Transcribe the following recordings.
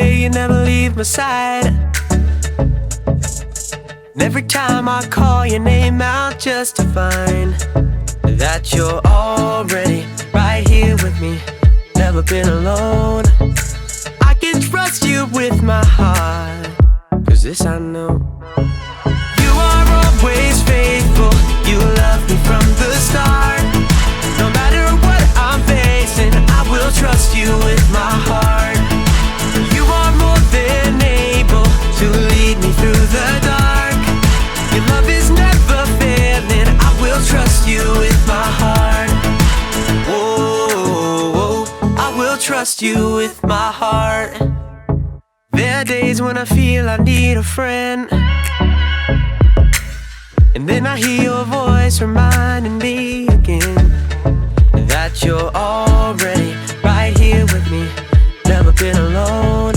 way, you never leave my side. And every time I call your name out just to find that you're already right here with me, never been alone. I can trust you with my heart, 'cause this I know. You are always faithful, you love me from the start. No matter what I'm facing, I will trust you with my heart. You are more than able to lead me through the dark. Your love is never failing, I will trust you with my heart. Whoa, I will trust you with my heart. There are days when I feel I need a friend, and then I hear your voice reminding me again that you're already right here with me, never been alone.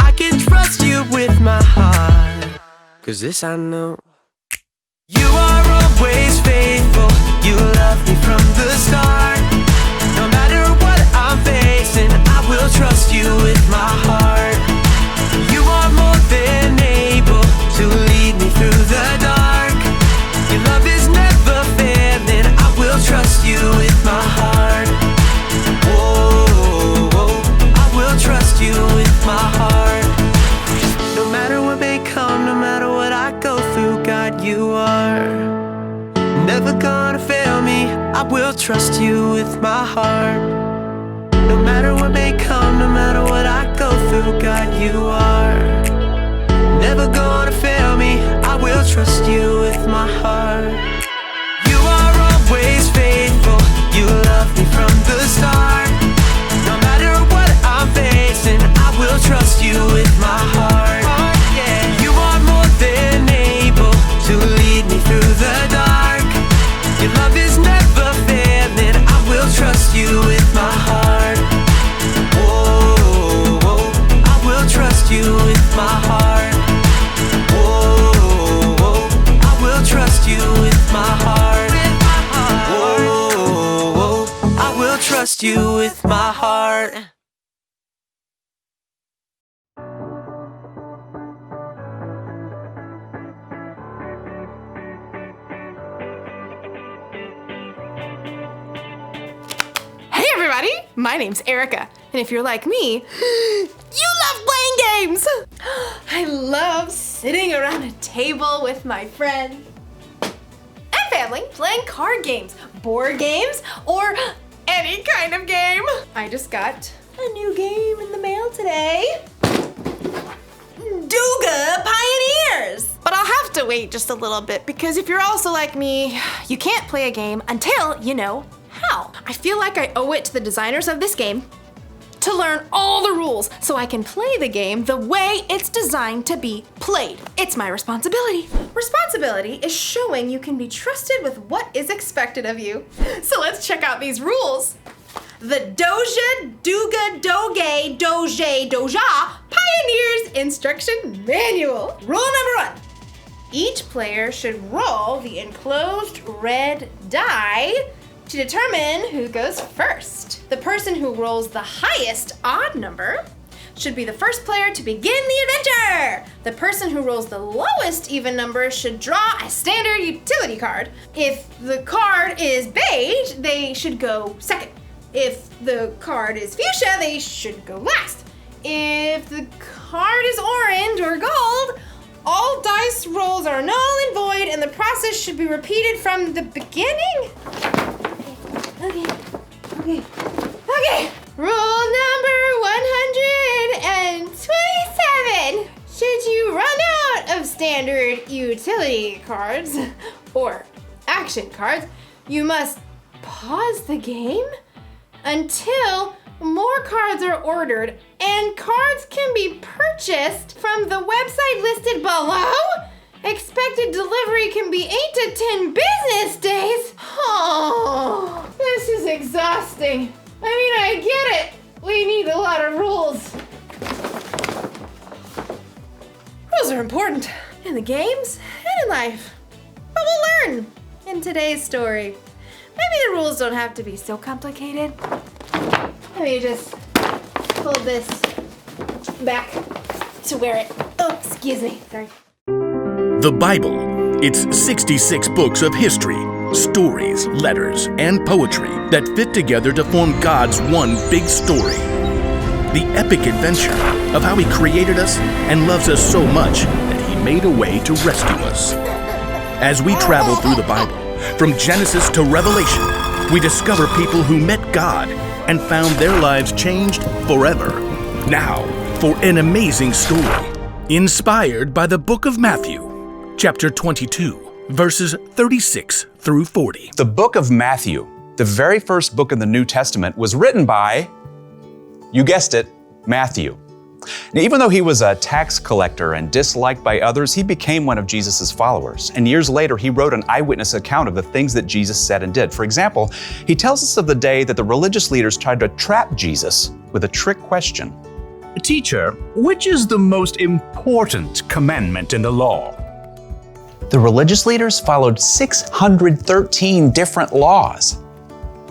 I can trust you with my heart, 'cause this I know. You are always faithful, you love me from the start. No matter what I'm facing, I will trust you with my heart. You are more than able to lead me through the dark. Your love is never failing, I will trust you with my heart. Whoa, I will trust you with my heart. No matter what may come, no matter what I go through, God, you are never gonna fail me, I will trust you with my heart. No matter what may come, no matter what I go through, God, you are never gonna fail me, I will trust you with my heart. You are always faithful, you love me from the start. No matter what I'm facing, I will trust you with my heart. You are more than able to lead me through the dark. Your love is never failing, I will trust you with my heart. Whoa, I will trust you with my heart. Whoa, I will trust you with my heart. Whoa, I will trust you with my heart. Hey everybody, my name's Erica, and if you're like me, you love playing games! I love sitting around a table with my friends and family, playing card games, board games, or any kind of game. I just got a new game in the mail today. Duga Pioneers! But I'll have to wait just a little bit, because if you're also like me, you can't play a game until you know how. I feel like I owe it to the designers of this game to learn all the rules so I can play the game the way it's designed to be played. It's my responsibility. Responsibility is showing you can be trusted with what is expected of you. So let's check out these rules. The Doja, Duga, Doge, Doje, Doja Pioneers Instruction Manual. Rule number 1. Each player should roll the enclosed red die to determine who goes first. The person who rolls the highest odd number should be the first player to begin the adventure. The person who rolls the lowest even number should draw a standard utility card. If the card is beige, they should go second. If the card is fuchsia, they should go last. If the card is orange or gold, all dice rolls are null and void, and the process should be repeated from the beginning. Okay. Rule number 127. Should you run out of standard utility cards or action cards, you must pause the game until more cards are ordered, and cards can be purchased from the website listed below. Expected delivery can be 8 to 10 business days. Oh, this is exhausting. I mean, I get it. We need a lot of rules. Rules are important in the games and in life. But we'll learn in today's story. Maybe the rules don't have to be so complicated. Let me just hold this back to wear it. Oh, excuse me. Sorry. The Bible. It's 66 books of history, stories, letters, and poetry that fit together to form God's one big story. The epic adventure of how He created us and loves us so much that He made a way to rescue us. As we travel through the Bible, from Genesis to Revelation, we discover people who met God and found their lives changed forever. Now, for an amazing story, inspired by the book of Matthew, chapter 22, verses 36 through 40. The book of Matthew, the very first book in the New Testament, was written by, you guessed it, Matthew. Now, even though he was a tax collector and disliked by others, he became one of Jesus' followers. And years later, he wrote an eyewitness account of the things that Jesus said and did. For example, he tells us of the day that the religious leaders tried to trap Jesus with a trick question. Teacher, which is the most important commandment in the law? The religious leaders followed 613 different laws.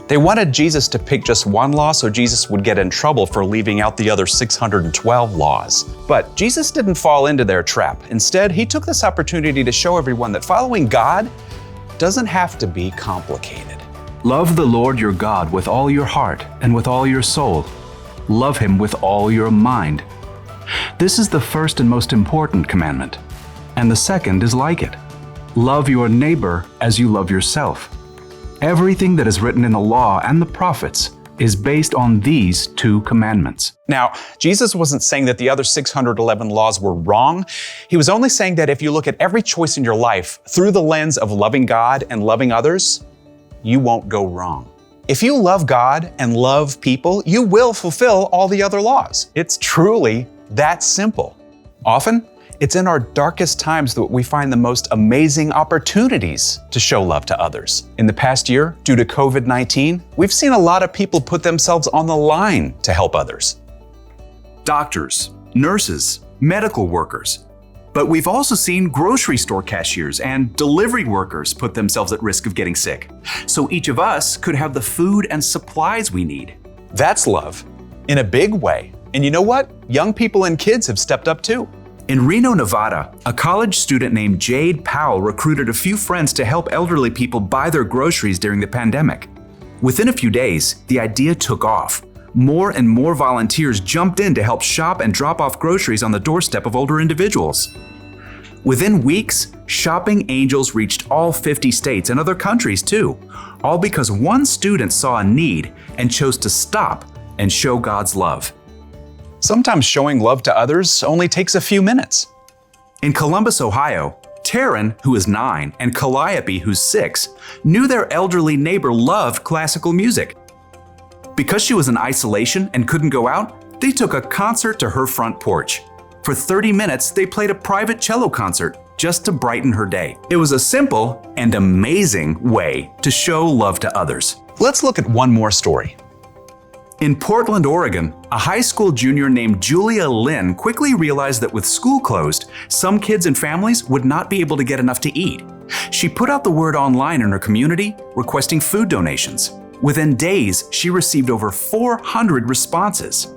They wanted Jesus to pick just one law so Jesus would get in trouble for leaving out the other 612 laws. But Jesus didn't fall into their trap. Instead, he took this opportunity to show everyone that following God doesn't have to be complicated. Love the Lord your God with all your heart and with all your soul. Love Him with all your mind. This is the first and most important commandment. And the second is like it. Love your neighbor as you love yourself. Everything that is written in the law and the prophets is based on these two commandments. Now, Jesus wasn't saying that the other 611 laws were wrong. He was only saying that if you look at every choice in your life through the lens of loving God and loving others, you won't go wrong. If you love God and love people, you will fulfill all the other laws. It's truly that simple. Often, it's in our darkest times that we find the most amazing opportunities to show love to others. In the past year, due to COVID-19, we've seen a lot of people put themselves on the line to help others. Doctors, nurses, medical workers. But we've also seen grocery store cashiers and delivery workers put themselves at risk of getting sick. So each of us could have the food and supplies we need. That's love, in a big way. And you know what? Young people and kids have stepped up too. In Reno, Nevada, a college student named Jade Powell recruited a few friends to help elderly people buy their groceries during the pandemic. Within a few days, the idea took off. More and more volunteers jumped in to help shop and drop off groceries on the doorstep of older individuals. Within weeks, Shopping Angels reached all 50 states and other countries too, all because one student saw a need and chose to stop and show God's love. Sometimes showing love to others only takes a few minutes. In Columbus, Ohio, Taryn, who is 9, and Calliope, who's 6, knew their elderly neighbor loved classical music. Because she was in isolation and couldn't go out, they took a concert to her front porch. For 30 minutes, they played a private cello concert just to brighten her day. It was a simple and amazing way to show love to others. Let's look at one more story. In Portland, Oregon, a high school junior named Julia Lynn quickly realized that with school closed, some kids and families would not be able to get enough to eat. She put out the word online in her community, requesting food donations. Within days, she received over 400 responses.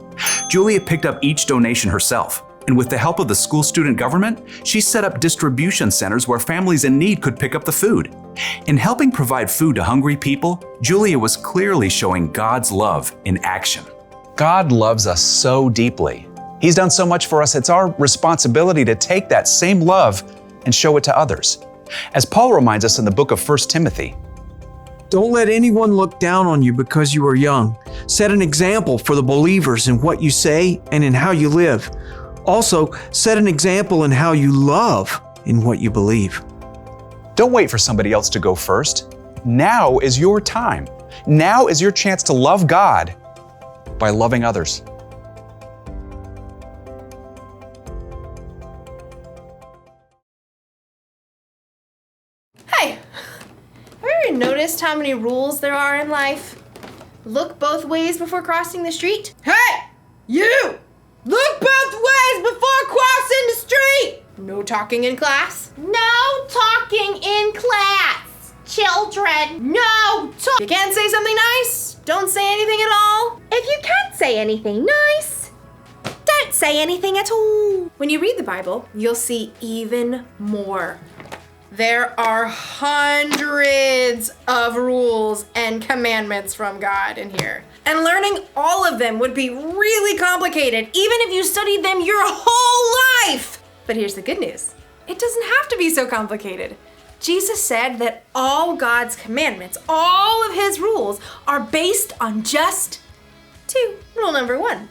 Julia picked up each donation herself, and with the help of the school student government, she set up distribution centers where families in need could pick up the food. In helping provide food to hungry people, Julia was clearly showing God's love in action. God loves us so deeply. He's done so much for us, it's our responsibility to take that same love and show it to others. As Paul reminds us in the book of 1 Timothy, Don't let anyone look down on you because you are young. Set an example for the believers in what you say and in how you live. Also, set an example in how you love in what you believe. don't wait for somebody else to go first. Now is your time. Now is your chance to love God by loving others. Hey, have you ever noticed how many rules there are in life? Look both ways before crossing the street. Hey, you! Look both ways before crossing the street! No talking in class. No talking in class, children. No talk. You can't say something nice? Don't say anything at all? If you can't say anything nice, don't say anything at all. When you read the Bible, you'll see even more. There are hundreds of rules and commandments from God in here. And learning all of them would be really complicated, even if you studied them your whole life. But here's the good news. It doesn't have to be so complicated. Jesus said that all God's commandments, all of his rules, are based on just two. Rule number 1.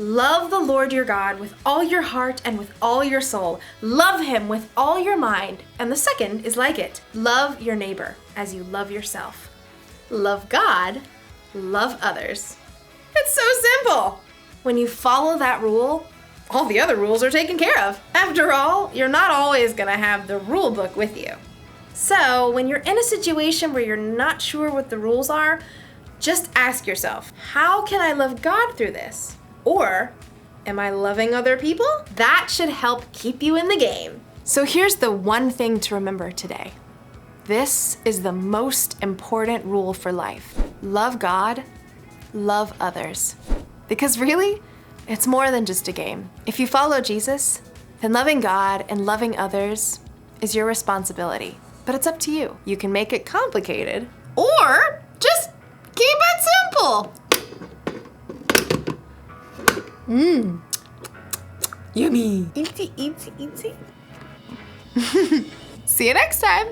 Love the Lord your God with all your heart and with all your soul. Love him with all your mind. And the second is like it. Love your neighbor as you love yourself. Love God, love others. It's so simple. When you follow that rule, all the other rules are taken care of. After all, you're not always gonna have the rule book with you. So when you're in a situation where you're not sure what the rules are, just ask yourself, how can I love God through this? Or, am I loving other people? That should help keep you in the game. So here's the one thing to remember today. This is the most important rule for life. Love God, love others. Because really, it's more than just a game. If you follow Jesus, then loving God and loving others is your responsibility. But it's up to you. You can make it complicated, or just keep it simple. Yummy. Eatsy, eatsy, eatsy. See you next time.